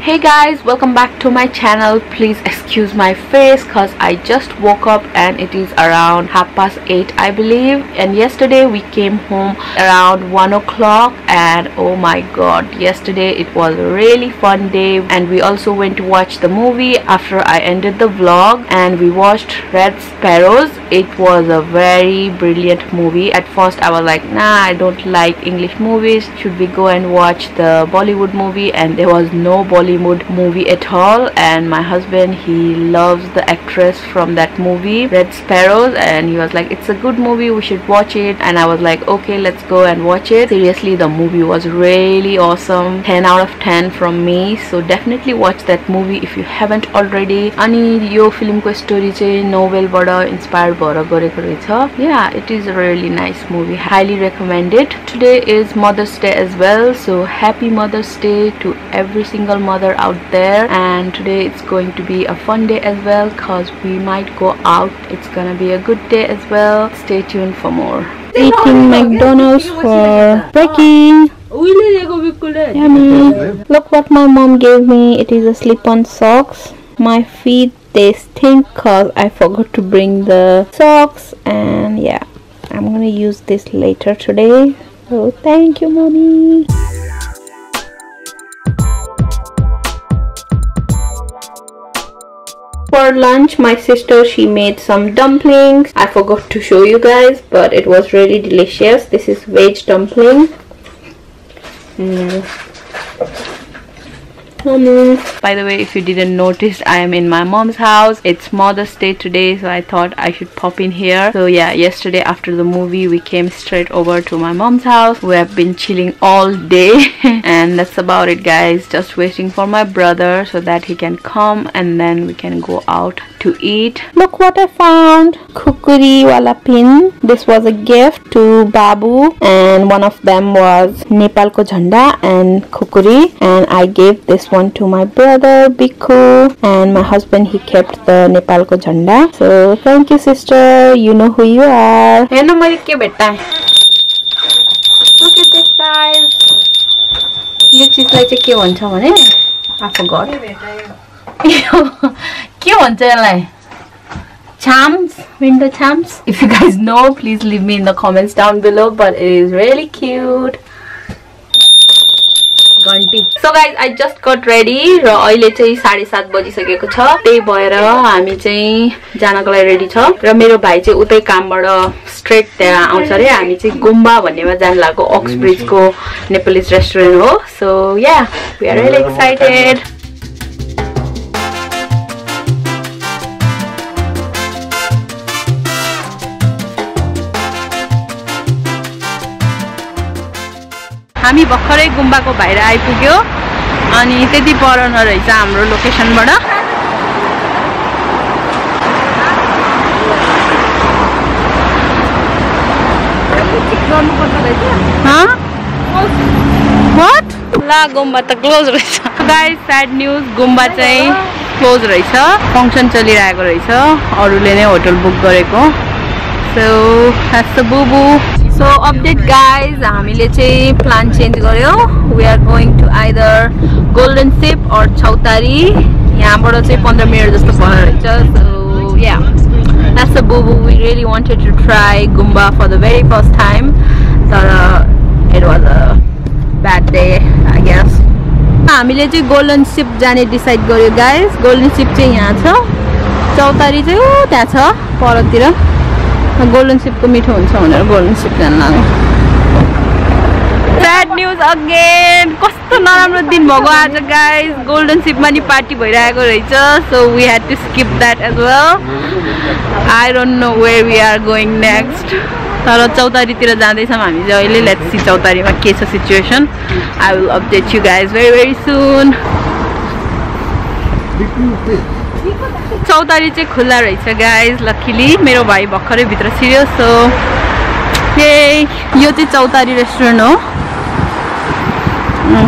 Hey guys, welcome back to my channel. Please excuse my face cause I just woke up and it is around 8:30 I believe, and yesterday we came home around 1 o'clock and oh my god, yesterday it was a really fun day and we also went to watch the movie after I ended the vlog, and we watched Red Sparrows. It was a very brilliant movie. At first I was like, nah, I don't like English movies, should we go and watch the Bollywood movie? And there was no Bollywood movie at all, and my husband, he loves the actress from that movie Red Sparrows, and he was like, it's a good movie, we should watch it. And I was like, okay, let's go and watch it. Seriously, the movie was really awesome. 10 out of 10 from me, so definitely watch that movie if you haven't already. Ani yo film ko story चाहिँ novel bada inspired bhara gareko रहेछ. Yeah, it is a really nice movie, highly recommend it. Today is Mother's Day as well, so happy Mother's Day to every single mother out there. And today it's going to be a fun day as well cause we might go out. It's gonna be a good day as well. Stay tuned for more. Eating McDonald's for breaking. Yummy. Look what my mom gave me. It is a slip-on socks. My feet, they stink cause I forgot to bring the socks, and yeah, I'm gonna use this later today. So thank you, mommy. For lunch, my sister, she made some dumplings. I forgot to show you guys, but it was really delicious. This is veg dumpling. By the way, if you didn't notice, I am in my mom's house. It's Mother's Day today, so I thought I should pop in here. So yeah, yesterday after the movie we came straight over to my mom's house. We have been chilling all day and that's about it, guys. Just waiting for my brother so that he can come and then we can go out to eat. Look what I found. Kukuri wala pin. This was a gift to Babu, and one of them was Nepal ko jhanda and kukuri, and I gave this one to my brother Bikku, and my husband, he kept the Nepal ko jhanda. So thank you, sister, you know who you are. Look at this, guys. This is like a ke bhancha bhane? I forgot. Ke bhancha यसलाई? Charms, window charms. If you guys know, please leave me in the comments down below, but it is really cute. So guys, I just got ready र अहिले चाहिँ 7:30 बजिसकेको छ. त्यही भएर हामी चाहिँ जानको लागि रेडी छ र मेरो भाइ चाहिँ उतै कामबाट स्ट्रेट त्यहाँ आउँछ रे. हामी चाहिँ गुम्बा भन्नेमा जान लागेको, अक्सब्रिजको नेपालीज रेस्टुरेन्ट हो. So yeah, we are really excited. हामी भर्खरै गुम्बाको बाहिर आइपुग्यो अनि त्यति पर नरहेछ हाम्रो लोकेसनबाट. What? ला गुम्बा त क्लोज रहेछ. गाइस, सैड न्यूज, गुम्बा चाहिँ क्लोज रहेछ. फंक्सन चलिरहेको रहेछ, अरूले नै होटल बुक गरेको. So that's the boo boo. So update guys, हामीले चाहिँ plan change गर्यो. We are going to either Golden Ship or CHAUTARI. यहाँबाट चाहिँ 15 मिनेट जस्तो पर्छ रहेछ. So yeah, that's the boo boo. We really wanted to try Gumba for the very first time. तर it was a bad day, I guess. हामीले चाहिँ Golden Ship जाने decide गर्यो guys. Golden Ship चाहिँ यहाँ छ, CHAUTARI चाहिँ त्यहाँ छ परतिर. Golden Ship को मिठो हुन्छ भनेर Golden Ship जान लाग्यो. Sad news again. कस्तो नराम्रो दिन भएको आज guys. Golden Ship मा नि पार्टी भइरहेको रहेछ. So we had to skip that as well. I don't know where we are going next. तर CHAUTARI तिर जाँदै छौं हामी चाहिँ अहिले. Let's see CHAUTARI मा के छ situation. I will update you guys very soon. CHAUTARI चाहिँ खुल्ला रहेछ गाइज. लकीली मेरो भाइ भर्खरै भित्र छिर्यो. सो यो चाहिँ CHAUTARI रेस्टुरेन्ट हो,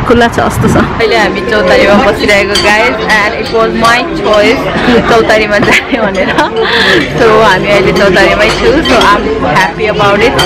खुल्ला छ जस्तो छ. अहिले हामी CHAUTARI मा बसिरहेको guys, and it was my choice CHAUTARI मा जाने भनेर. सो हामी अहिले CHAUTARI मै छु. So I am happy about it.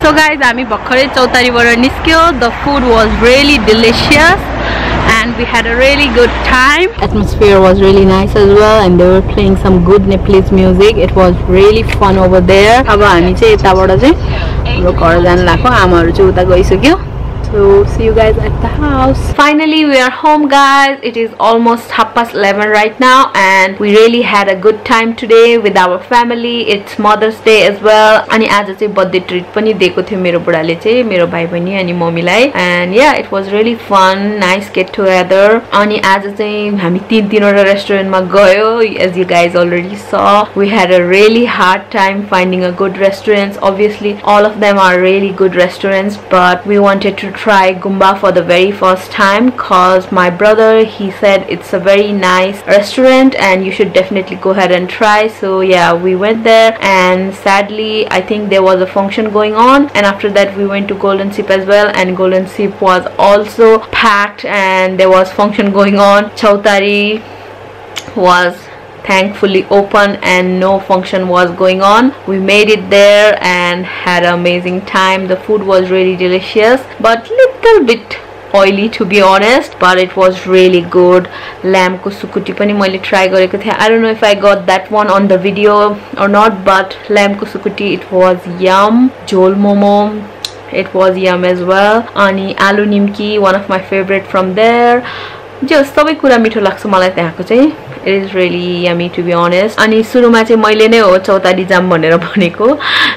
So guys, हामी भर्खरै चौतारीबाट निस्क्यो. The food was really delicious and we had a really good time. Atmosphere was really nice as well and they were playing some good Nepalese music. It was really fun over there. अब हामी चाहिँ यताबाट चाहिँ हाम्रो घर जान लाग्यो. आमाहरु चाहिँ उता गइसक्यो. So see you guys at the house. Finally we are home guys. It is almost 11:30 right now and we really had a good time today with our family. It's Mother's Day as well. अनि आज चाहिँ birthday treat पनि दिएको थियो मेरो बुढाले चाहिँ मेरो भाइ बहिनी अनि मम्मीलाई. And yeah, it was really fun, nice get together. अनि आज चाहिँ हामी तीनवटा रेस्टुरेन्टमा गयो. As you guys already saw, we had a really hard time finding a good restaurants. Obviously all of them are really good restaurants, but we wanted to try GUMBA for the very first time cause my brother, he said it's a very nice restaurant and you should definitely go ahead and try. So yeah, we went there and sadly I think there was a function going on, and after that we went to Golden Sip as well, and Golden Sip was also packed and there was function going on. CHAUTARI was thankfully open and no function was going on. We made it there and had an amazing time. The food was really delicious but little bit oily to be honest, but it was really good. Lamb ko sukuti pani मैले try गरेको थिएँ. I don't know if I got that one on the video or not, but lamb ko sukuti, it was yum. Jol momo, it was yum as well. Ani aloo nimki, one of my favorite from there. Just सबै कुरा मिठो लाग्छ मलाई त्यहाँको चाहिँ. It is really yummy to be honest. अनि सुरुमा चाहिँ मैले नै हो चौतारी जाम भनेर भनेको,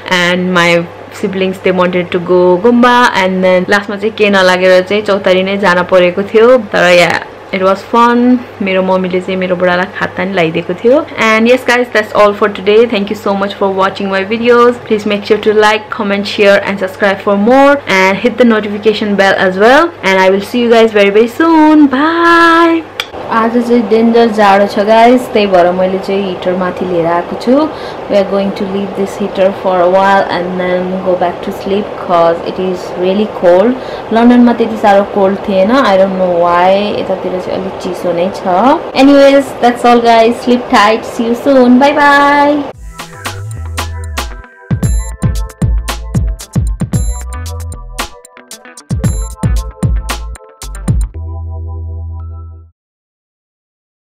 and my siblings they wanted to go GUMBA, and then लास्टमा चाहिँ के नलागेर चाहिँ चौतारी नै जान परेको थियो. तर yeah, it was fun. मेरो मम्मीले चाहिँ मेरो बुढालाई खाता नि ल्याइदिएको थियो. And yes guys, that's all for today. Thank you so much for watching my videos. Please make sure to like, comment, share and subscribe for more, and hit the notification bell as well. And I will see you guys very soon. Bye. आज चाहिँ danger जाडो छ guys, त्यही भएर मैले चाहिँ heater माथि लिएर आएको छु. We are going to leave this heater for a while and then go back to sleep cause it is really cold. London मा त्यति साह्रो cold थिएन. I don't know why. यतातिर चाहिँ अलि चिसो नै छ. Anyways, that's all guys. Sleep tight. See you soon. Bye bye.